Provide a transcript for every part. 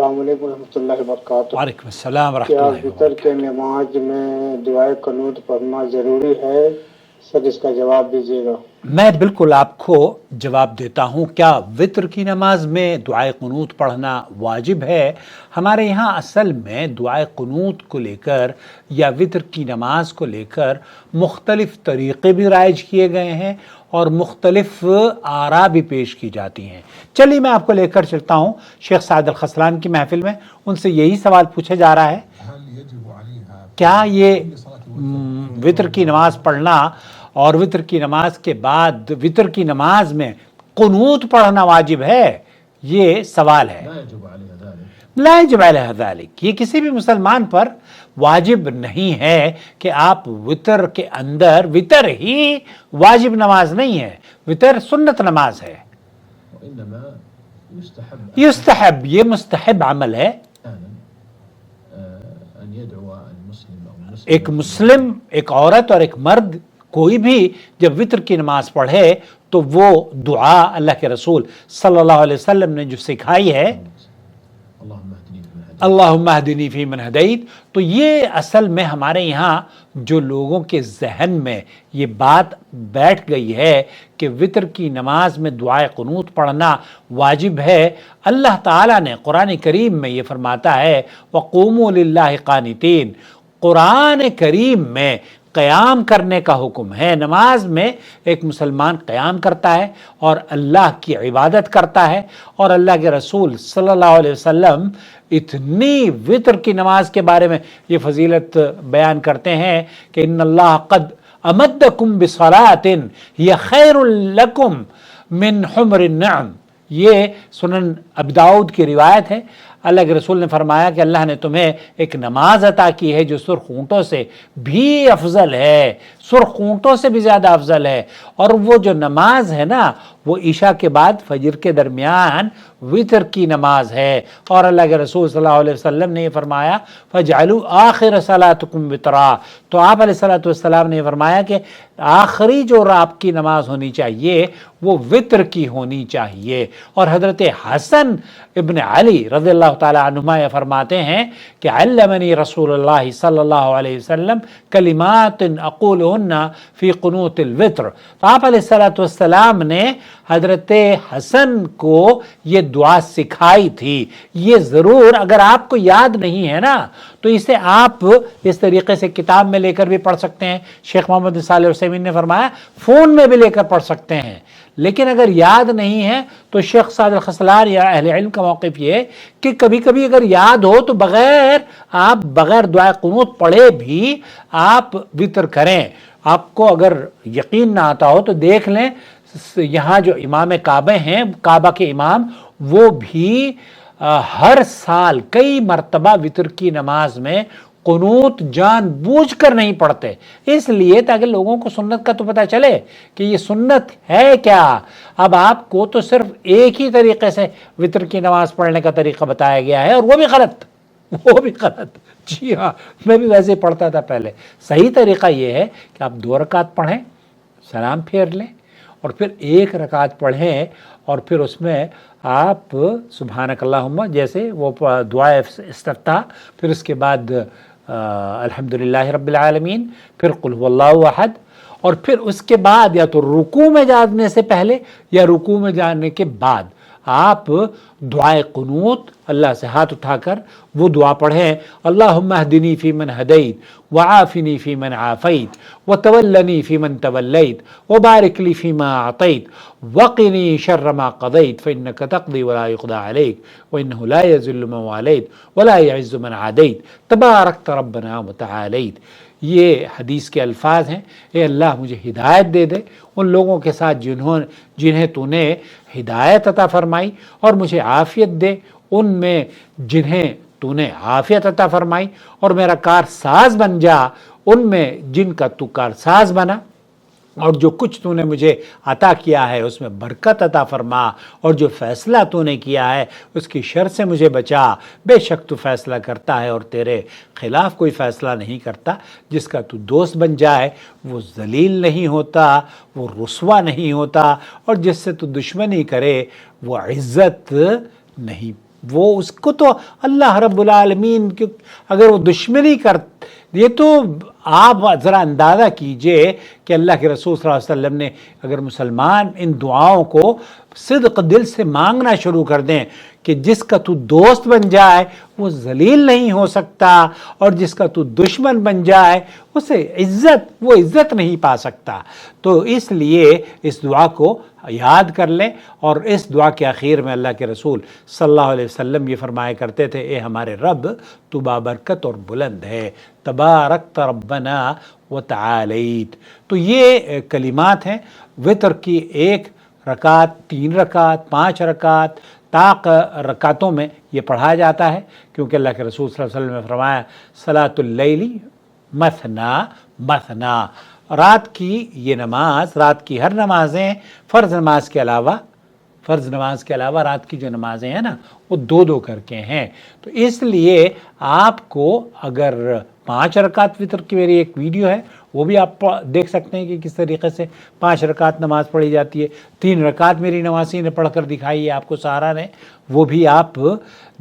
السلام علیکم ورحمۃ اللہ وبرکاتہ۔ وعلیکم السلام ورحمۃ کیا اللہ وطر وبرکاتہ۔ کے نماز میں دعائے قنوت پڑھنا ضروری ہے؟ سر اس کا جواب دیجیے گا۔ میں بالکل آپ کو جواب دیتا ہوں۔ کیا وطر کی نماز میں دعائے قنوت پڑھنا واجب ہے؟ ہمارے یہاں اصل میں دعائے قنوت کو لے کر یا وطر کی نماز کو لے کر مختلف طریقے بھی رائج کیے گئے ہیں اور مختلف آراء بھی پیش کی جاتی ہیں۔ چلیے میں آپ کو لے کر چلتا ہوں شیخ سعد الخسلان کی محفل میں، ان سے یہی سوال پوچھا جا رہا ہے، کیا یہ وطر کی نماز پڑھنا اور وطر کی نماز کے بعد وطر کی نماز میں قنوت پڑھنا واجب ہے؟ یہ سوال ہے۔ لا یجب علیہ ذلک، یہ کسی بھی مسلمان پر واجب نہیں ہے کہ آپ وطر کے اندر، وطر ہی واجب نماز نہیں ہے، وطر سنت نماز ہے، یستحب، یہ مستحب عمل ہے۔ ایک مسلم، ایک عورت اور ایک مرد کوئی بھی جب وطر کی نماز پڑھے تو وہ دعا اللہ کے رسول صلی اللہ علیہ وسلم نے جو سکھائی ہے، اللہم اہدنی فی من ہدیت، تو یہ اصل میں ہمارے یہاں جو لوگوں کے ذہن میں یہ بات بیٹھ گئی ہے کہ وطر کی نماز میں دعائے قنوت پڑھنا واجب ہے۔ اللہ تعالیٰ نے قرآن کریم میں یہ فرماتا ہے وَقُومُوا لِلَّهِ قَانِتِينَ، قرآن کریم میں قیام کرنے کا حکم ہے۔ نماز میں ایک مسلمان قیام کرتا ہے اور اللہ کی عبادت کرتا ہے، اور اللہ کے رسول صلی اللہ علیہ وسلم اتنی وطر کی نماز کے بارے میں یہ فضیلت بیان کرتے ہیں کہ ان اللہ قد امدکم بصلاۃ ہی خیر لکم من حمر النعم، یہ سنن ابی داؤد کی روایت ہے۔ اللہ کے رسول نے فرمایا کہ اللہ نے تمہیں ایک نماز عطا کی ہے جو سرخ اونٹوں سے بھی افضل ہے، سرخ اونٹوں سے بھی زیادہ افضل ہے، اور وہ جو نماز ہے نا وہ عشاء کے بعد فجر کے درمیان وطر کی نماز ہے۔ اور اللہ کے رسول صلی اللہ علیہ وسلم نے یہ فرمایا فَجْعَلُوا آخِرَ صَلَاتُكُمْ وِطْرًا، تو آپ علیہ الصلوۃ والسلام نے یہ فرمایا کہ آخری جو آپ کی نماز ہونی چاہیے وہ وطر کی ہونی چاہیے۔ اور حضرت حسن ابن علی رضی اللہ تعالیٰ عنہما یہ فرماتے ہیں کہ علمنی رسول اللہ صلی اللہ علیہ وسلم کلمات اقولہن فی قنوت الوطر، تو آپ علیہ الصلوۃ والسلام نے حضرت حسن کو یہ دعا سکھائی تھی۔ یہ ضرور اگر آپ کو یاد نہیں ہے نا تو اسے آپ اس طریقے سے کتاب میں لے کر بھی پڑھ سکتے ہیں، شیخ محمد صالح عثیمین نے فرمایا فون میں بھی لے کر پڑھ سکتے ہیں، لیکن اگر یاد نہیں ہے تو شیخ سعد الخسلان یا اہل علم کا موقف یہ ہے کہ کبھی کبھی اگر یاد ہو تو بغیر دعائے قنوت پڑھے بھی آپ وطر کریں۔ آپ کو اگر یقین نہ آتا ہو تو دیکھ لیں، یہاں جو امام کعبہ ہیں، کعبہ کے امام، وہ بھی ہر سال کئی مرتبہ وطر کی نماز میں قنوت جان بوجھ کر نہیں پڑھتے، اس لیے تاکہ لوگوں کو سنت کا تو پتہ چلے کہ یہ سنت ہے کیا۔ اب آپ کو تو صرف ایک ہی طریقے سے وطر کی نماز پڑھنے کا طریقہ بتایا گیا ہے، اور وہ بھی غلط۔ جی ہاں، میں بھی ویسے پڑھتا تھا پہلے۔ صحیح طریقہ یہ ہے کہ آپ 2 رکعت پڑھیں، سلام پھیر لیں، اور پھر 1 رکعت پڑھیں، اور پھر اس میں آپ سبحانک اللہم جیسے وہ دعائے استفتاح، پھر اس کے بعد الحمدللہ رب العالمین، پھر قل هو اللہ احد، اور پھر اس کے بعد یا تو رکوع میں جانے سے پہلے یا رکوع میں جانے کے بعد آپ دعائے قنوت اللہ سے ہاتھ اٹھا کر وہ دعا پڑھیں، اللہم اہدنی فی من ہدیت وعافنی فی من عافیت وتولنی فی من تولیت وبارک لی فیما اعطیت وقنی شر ما قضیت فانک تقضی ولا یقضی علیک وانہ لا یذل من والیت ولا یعز من عادیت تبارکت ربنا وتعالیت۔ یہ حدیث کے الفاظ ہیں۔ اے اللہ مجھے ہدایت دے دے ان لوگوں کے ساتھ جنہیں تو نے ہدایت عطا فرمائی، اور مجھے عافیت دے ان میں جنہیں تو نے عافیت عطا فرمائی، اور میرا کارساز بن جا ان میں جن کا تو کارساز بنا، اور جو کچھ تو نے مجھے عطا کیا ہے اس میں برکت عطا فرما، اور جو فیصلہ تو نے کیا ہے اس کی شر سے مجھے بچا، بے شک تو فیصلہ کرتا ہے اور تیرے خلاف کوئی فیصلہ نہیں کرتا۔ جس کا تو دوست بن جائے وہ ذلیل نہیں ہوتا، وہ رسوا نہیں ہوتا، اور جس سے تو دشمنی کرے وہ عزت نہیں وہ اس کو تو اللہ رب العالمین کی اگر وہ دشمنی یہ تو آپ ذرا اندازہ کیجئے کہ اللہ کے رسول صلی اللہ علیہ وسلم نے اگر مسلمان ان دعاؤں کو صدق دل سے مانگنا شروع کر دیں کہ جس کا تو دوست بن جائے وہ ذلیل نہیں ہو سکتا، اور جس کا تو دشمن بن جائے وہ عزت نہیں پا سکتا، تو اس لیے اس دعا کو یاد کر لیں۔ اور اس دعا کے آخر میں اللہ کے رسول صلی اللہ علیہ وسلم یہ فرمایا کرتے تھے، اے ہمارے رب تو بابرکت اور بلند ہے، تبارکت ربنا وتعالیت۔ تو یہ کلمات ہیں وتر کی 1 رکعت، 3 رکعت، 5 رکعت طاق رکعتوں میں یہ پڑھا جاتا ہے، کیونکہ اللہ کے رسول صلی اللہ علیہ وسلم نے فرمایا صلاۃ اللیل مثنا مثنا، رات کی یہ نماز، رات کی ہر نمازیں فرض نماز کے علاوہ رات کی جو نمازیں ہیں نا وہ 2 کر کے ہیں۔ تو اس لیے آپ کو اگر 5 رکعت وتر کی میری ایک ویڈیو ہے، وہ بھی آپ دیکھ سکتے ہیں کہ کس طریقے سے 5 رکعت نماز پڑھی جاتی ہے۔ 3 رکعت میری نمازی نے پڑھ کر دکھائی ہے آپ کو سہارا نے، وہ بھی آپ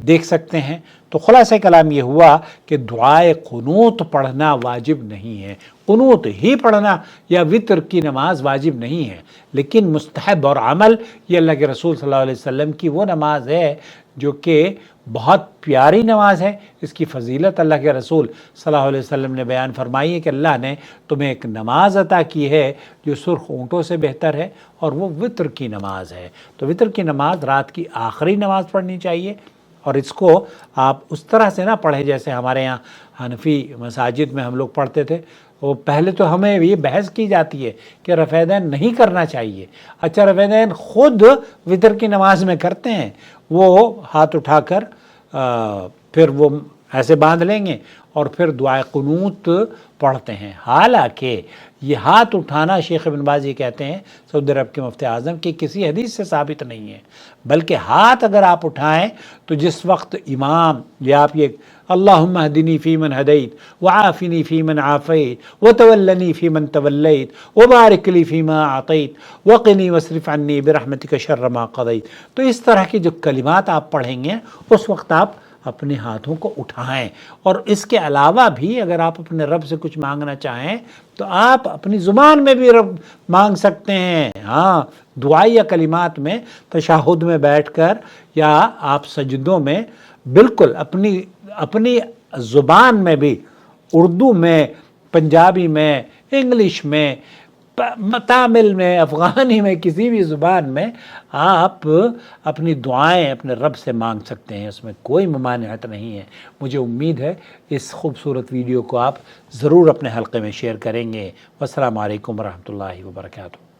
دیکھ سکتے ہیں۔ تو خلاصہ کلام یہ ہوا کہ دعائے قنوت پڑھنا واجب نہیں ہے، قنوت ہی پڑھنا یا وتر کی نماز واجب نہیں ہے، لیکن مستحب اور عمل یہ اللہ کے رسول صلی اللہ علیہ وسلم کی وہ نماز ہے جو کہ بہت پیاری نماز ہے۔ اس کی فضیلت اللہ کے رسول صلی اللہ علیہ وسلم نے بیان فرمائی ہے کہ اللہ نے تمہیں ایک نماز عطا کی ہے جو سرخ اونٹوں سے بہتر ہے، اور وہ وتر کی نماز ہے۔ تو وتر کی نماز رات کی آخری نماز پڑھنی چاہیے، اور اس کو آپ اس طرح سے نہ پڑھیں جیسے ہمارے یہاں حنفی مساجد میں ہم لوگ پڑھتے تھے۔ وہ پہلے تو ہمیں یہ بحث کی جاتی ہے کہ رفع دین نہیں کرنا چاہیے۔ اچھا، رفع دین خود وتر کی نماز میں کرتے ہیں، وہ ہاتھ اٹھا کر پھر وہ ایسے باندھ لیں گے اور پھر دعائے قنوت پڑھتے ہیں۔ حالانکہ یہ ہاتھ اٹھانا شیخ ابن باز یہ کہتے ہیں سعودی عرب کے مفتی اعظم کی کسی حدیث سے ثابت نہیں ہے، بلکہ ہاتھ اگر آپ اٹھائیں تو جس وقت امام یا آپ یہ اللہم اہدنی فیمن ہدیت وعافنی فیمن عافیت وتولنی فیمن تولیت وبارک لی فیما اعطیت وقنی واصرف عنی برحمتک شر ما قضیت، تو اس طرح کی جو کلمات آپ پڑھیں گے اس وقت آپ اپنے ہاتھوں کو اٹھائیں۔ اور اس کے علاوہ بھی اگر آپ اپنے رب سے کچھ مانگنا چاہیں تو آپ اپنی زبان میں بھی رب مانگ سکتے ہیں، ہاں، دعائیہ کلمات میں تشہد میں بیٹھ کر، یا آپ سجدوں میں بالکل اپنی زبان میں بھی، اردو میں، پنجابی میں، انگلش میں، تامل میں، افغانی میں، کسی بھی زبان میں آپ اپنی دعائیں اپنے رب سے مانگ سکتے ہیں، اس میں کوئی ممانعت نہیں ہے۔ مجھے امید ہے اس خوبصورت ویڈیو کو آپ ضرور اپنے حلقے میں شیئر کریں گے۔ والسلام علیکم ورحمۃ اللہ وبرکاتہ۔